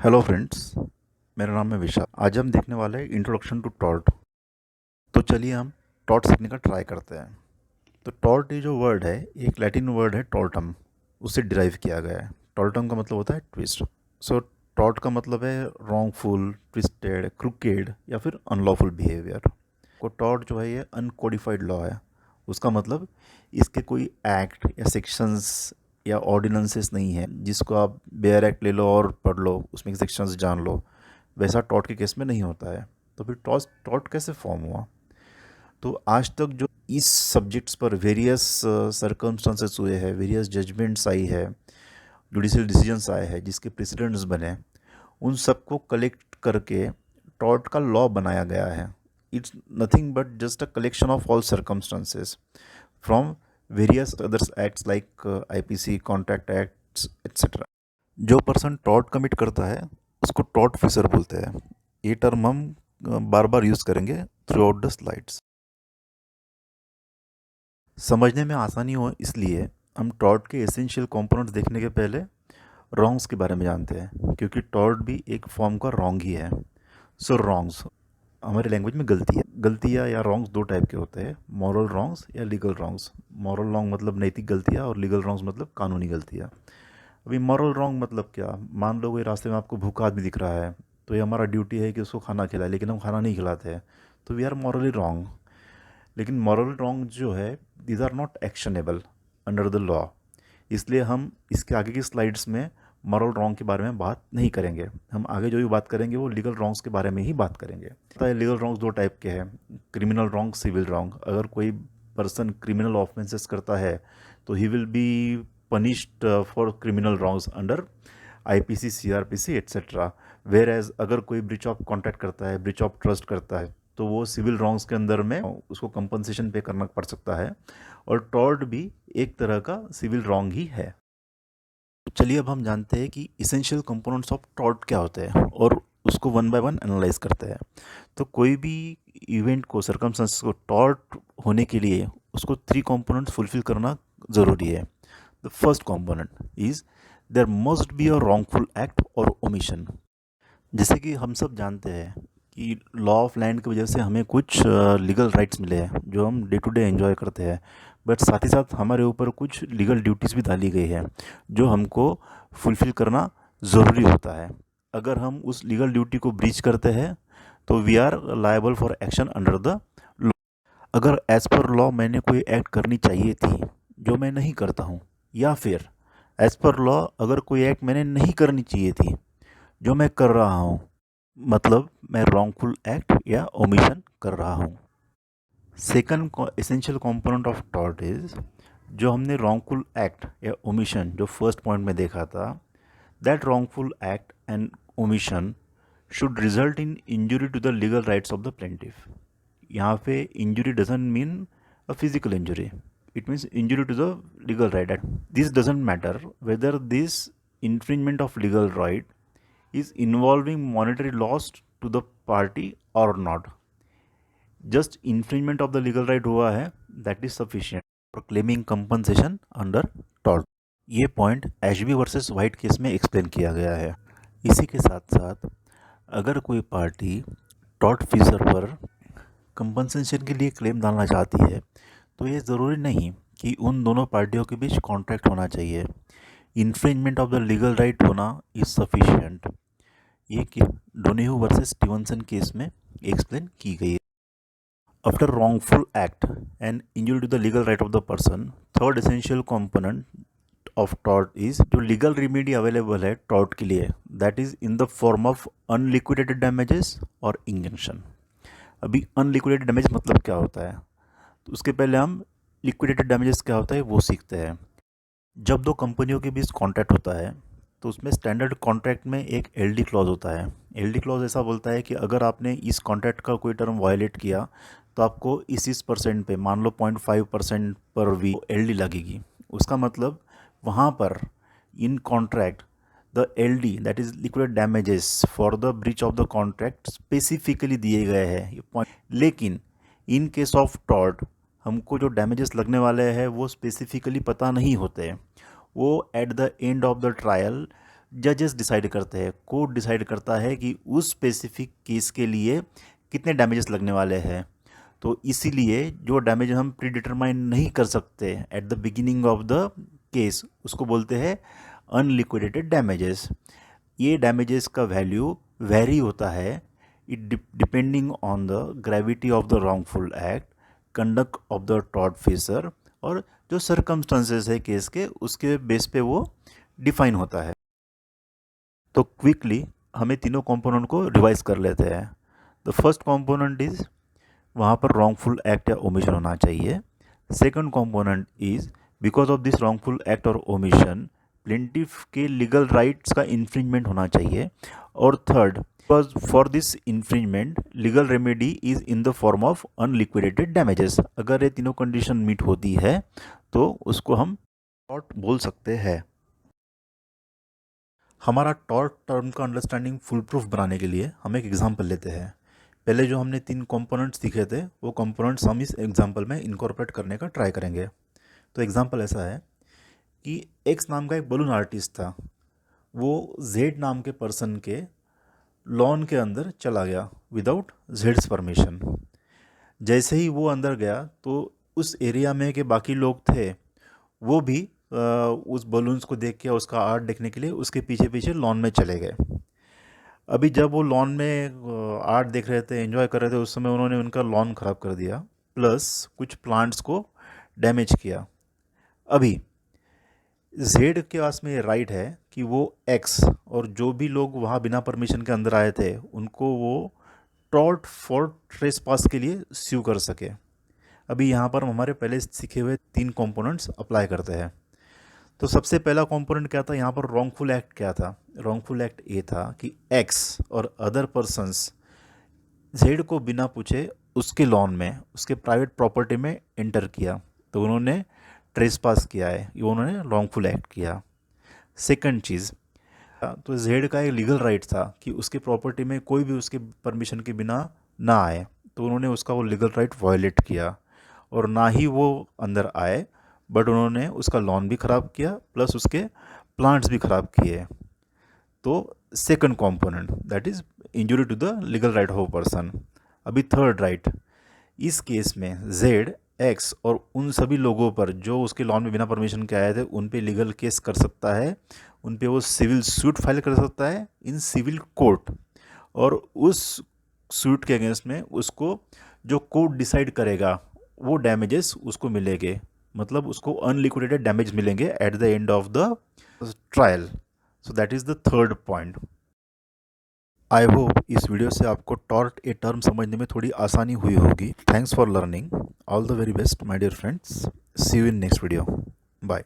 Hello friends, मेरा नाम है विशाल। आज हम देखने वाले हैं इंट्रोडक्शन टू टॉर्ट। तो चलिए हम टॉर्ट सीखने का ट्राई करते हैं। तो टॉर्ट ये जो वर्ड है, एक लैटिन वर्ड है टॉर्टम, उससे डिराइव किया गया है। टॉर्टम का मतलब होता है ट्विस्ट। सो टॉर्ट का मतलब है रॉन्गफुल, ट्विस्टेड, क्रुकेड या फिर अनलॉफुल बिहेवियर। को टॉर्ट जो है ये अनकोडिफाइड लॉ है। उसका मतलब इसके कोई एक्ट या सेक्शंस या ऑर्डिनेंसेस नहीं है जिसको आप बेयर एक्ट ले लो और पढ़ लो, उसमें सेक्शंस जान लो। वैसा टॉर्ट के केस में नहीं होता है। तो फिर टॉस टॉर्ट कैसे फॉर्म हुआ? तो आज तक जो इस सब्जेक्ट्स पर वेरियस सर्कमस्टांसेस हुए हैं, वेरियस जजमेंट्स आई है, जुडिशियल डिसीजंस आए हैं, जिसके प्रेसिडेंट्स बने, उन सबको कलेक्ट करके टॉर्ट का लॉ बनाया गया है। It's nothing but just a collection of all circumstances from various others acts like IPC, contract acts etcetera. जो पर्सन टॉर्ट कमिट करता है उसको टॉर्ट फिशर बोलते हैं। ये टर्म हम बार बार यूज़ करेंगे थ्रू आउट द स्लाइड्स। समझने में आसानी हो इसलिए हम टॉर्ट के एसेंशियल कंपोनेंट्स देखने के पहले रॉन्ग्स के बारे में जानते हैं, क्योंकि टॉर्ट भी एक फॉर्म का रॉन्ग ही है। सो रॉन्ग्स हमारी लैंग्वेज में गलतियाँ या रॉन्ग्स दो टाइप के होते हैं, मॉरल रॉन्ग्स या लीगल रॉन्ग्स। मॉरल रॉन्ग मतलब नैतिक गलतियाँ और लीगल रॉन्ग्स मतलब कानूनी गलतियाँ। अभी मॉरल रॉन्ग मतलब क्या? मान लो कोई रास्ते में आपको भूखा आदमी दिख रहा है, तो ये हमारा ड्यूटी है कि उसको खाना खिलाए, लेकिन हम खाना नहीं खिलाते हैं, तो वी आर मॉरली रॉन्ग। लेकिन मॉरल रॉन्ग जो है, these are not actionable under the law. इसलिए हम इसके आगे की स्लाइड्स में मॉरल रॉन्ग के बारे में बात नहीं करेंगे। हम आगे जो भी बात करेंगे वो लीगल रॉन्ग्स के बारे में ही बात करेंगे। पता है लीगल रॉन्ग्स दो टाइप के हैं, क्रिमिनल रॉन्ग, सिविल रॉन्ग। अगर कोई पर्सन क्रिमिनल ऑफेंसेस करता है तो he will be punished for criminal wrongs under IPC, CrPC etcetera. Whereas अगर कोई ब्रीच ऑफ कॉन्ट्रैक्ट करता है, ब्रीच ऑफ ट्रस्ट करता है, तो वो सिविल रॉन्ग्स के अंदर में उसको कंपनसेशन पे करना पड़ सकता है। और टॉर्ट भी एक तरह का सिविल रॉन्ग ही है। तो चलिए अब हम जानते हैं कि इसेंशियल कंपोनेंट्स ऑफ टॉर्ट क्या होते हैं और उसको वन बाय वन एनालाइज करते हैं। तो कोई भी इवेंट को, सर्कमस्टेंसेस को टॉर्ट होने के लिए उसको थ्री कंपोनेंट्स फुलफिल करना ज़रूरी है। The first component is there must be a wrongful act और ओमिशन। जैसे कि हम सब जानते हैं कि लॉ ऑफ लैंड की वजह से हमें कुछ लीगल राइट्स मिले हैं जो हम डे टू डे एंजॉय करते हैं। बट साथ ही साथ हमारे ऊपर कुछ लीगल ड्यूटीज़ भी डाली गई है जो हमको फुलफ़िल करना ज़रूरी होता है। अगर हम उस लीगल ड्यूटी को ब्रीच करते हैं तो we are liable for action under the law. अगर एज़ पर लॉ मैंने कोई एक्ट करनी चाहिए थी जो मैं नहीं करता हूँ, या फिर एज़ पर लॉ अगर कोई एक्ट मैंने नहीं करनी चाहिए थी जो मैं कर रहा हूँ, मतलब मैं रॉन्गफुल एक्ट या ओमिशन कर रहा हूँ। Second essential component of tort is, जो हमने रॉन्गफुल एक्ट या ओमिशन जो फर्स्ट पॉइंट में देखा था, that wrongful act and omission should result in injury to the legal rights of the plaintiff. यहाँ पे injury doesn't mean a physical injury, it means injury to the legal right. This doesn't matter whether this infringement of legal right is involving monetary loss to the party or not. Just infringement of the legal right हुआ है, that is sufficient for claiming compensation under tort. ये point Ashby versus white case में explain किया गया है। इसी के साथ साथ अगर कोई पार्टी टॉर्ट फीसर पर कंपनसेशन के लिए क्लेम डालना चाहती है तो ये ज़रूरी नहीं कि उन दोनों पार्टियों के बीच कॉन्ट्रैक्ट होना चाहिए। Infringement of the legal right होना इज सफिशिएंट। ये डोनेहू वर्सेस स्टीवनसन केस में एक्सप्लेन की गई है। After wrongful act and injury to the legal right of the person, third essential component of tort is, जो legal remedy available है tort के लिए, that is in the form of unliquidated damages और injunction. अभी unliquidated damage मतलब क्या होता है, तो उसके पहले हम लिक्विडेटेड डैमेजेस क्या होता है वो सीखते हैं। जब दो कंपनियों के बीच कॉन्ट्रैक्ट होता है तो उसमें स्टैंडर्ड कॉन्ट्रैक्ट में एक एलडी क्लॉज होता है। एलडी क्लॉज ऐसा बोलता है कि अगर आपने इस कॉन्ट्रैक्ट का कोई टर्म वायलेट किया तो आपको इस परसेंट पे, मान लो 0.5% पर वी एलडी लगेगी। उसका मतलब वहाँ पर in contract the LD, that is liquid damages for the breach of the contract, specifically दिए गए हैं। लेकिन इन केस ऑफ टॉर्ट हमको जो डैमेजेस लगने वाले हैं वो स्पेसिफिकली पता नहीं होते। वो at the end of the trial जजेस डिसाइड करते हैं, कोर्ट डिसाइड करता है कि उस स्पेसिफिक केस के लिए कितने डैमेजेस लगने वाले हैं। तो इसीलिए जो डैमेज हम प्री डिटरमाइन नहीं कर सकते at the beginning of the case, उसको बोलते हैं अनलिक्विडेटेड डैमेजेस। ये डैमेजेस का वैल्यू वेरी होता है depending on the gravity of the wrongful act, conduct of the tort phasor और जो सर्कमस्टांसेस है केस के, उसके बेस पे वो डिफाइन होता है। तो क्विकली हमें तीनों कंपोनेंट को रिवाइज कर लेते हैं। द फर्स्ट कंपोनेंट इज वहाँ पर रॉन्गफुल एक्ट या ओमिशन होना चाहिए। Second component is because of this wrongful act और ओमिशन प्लेंटिफ के लीगल राइट्स का इन्फ्रिंजमेंट होना चाहिए। और third, because for this infringement legal remedy is in the form of unliquidated damages. अगर ये तीनों कंडीशन मीट होती है तो उसको हम टॉर्ट बोल सकते हैं। हमारा टॉर्ट टर्म का अंडरस्टैंडिंग फुल प्रूफ बनाने के लिए हम एक एग्जांपल लेते हैं। पहले जो हमने 3 कंपोनेंट्स दिखे थे वो कंपोनेंट्स हम इस एग्जांपल में इनकॉर्पोरेट करने का ट्राई करेंगे। तो एग्जांपल ऐसा है कि एक्स नाम का एक बलून आर्टिस्ट था। वो जेड नाम के पर्सन के लॉन के अंदर चला गया विदाउट जेड्स परमिशन। जैसे ही वो अंदर गया तो उस एरिया में के बाकी लोग थे वो भी उस बलून्स को देख के उसका आर्ट देखने के लिए उसके पीछे पीछे लॉन में चले गए। अभी जब वो लॉन में आर्ट देख रहे थे, एंजॉय कर रहे थे, उस समय उन्होंने उनका लॉन ख़राब कर दिया, प्लस कुछ प्लांट्स को डैमेज किया। अभी जेड के पास में राइट है कि वो एक्स और जो भी लोग वहाँ बिना परमिशन के अंदर आए थे उनको वो टॉर्ट फॉर ट्रेसपास के लिए स्यू कर सके। अभी यहाँ पर हम हमारे पहले सीखे हुए 3 कंपोनेंट्स अप्लाई करते हैं। तो सबसे पहला कंपोनेंट क्या था यहाँ पर? रॉन्गफुल एक्ट क्या था? रॉन्गफुल एक्ट ये था कि एक्स और अदर पर्सन्स जेड को बिना पूछे उसके लॉन में, उसके प्राइवेट प्रॉपर्टी में एंटर किया, तो उन्होंने ट्रेसपास किया है, ये उन्होंने रॉन्गफुल एक्ट किया। सेकंड चीज़, तो जेड का एक लीगल राइट था कि उसके प्रॉपर्टी में कोई भी उसके परमिशन के बिना ना आए, तो उन्होंने उसका वो लीगल राइट वायलेट किया और ना ही वो अंदर आए, बट उन्होंने उसका लॉन भी ख़राब किया प्लस उसके प्लांट्स भी ख़राब किए। तो second component that is injury to the legal right of person. अभी थर्ड राइट, इस केस में जेड, एक्स और उन सभी लोगों पर जो उसके लॉन में बिना परमिशन के आए थे उन पे लीगल केस कर सकता है, उन पे वो सिविल सूट फाइल कर सकता है इन सिविल कोर्ट, और उस सूट के अगेंस्ट में उसको जो कोर्ट डिसाइड करेगा वो डैमेजेस उसको मिलेंगे, मतलब उसको अनलिक्विडेटेड डैमेज मिलेंगे at the end of the trial. So that is the third point. I hope इस वीडियो से आपको टॉर्ट ए टर्म समझने में थोड़ी आसानी हुई होगी। Thanks for learning. All the very best my dear friends. See you in next video. Bye.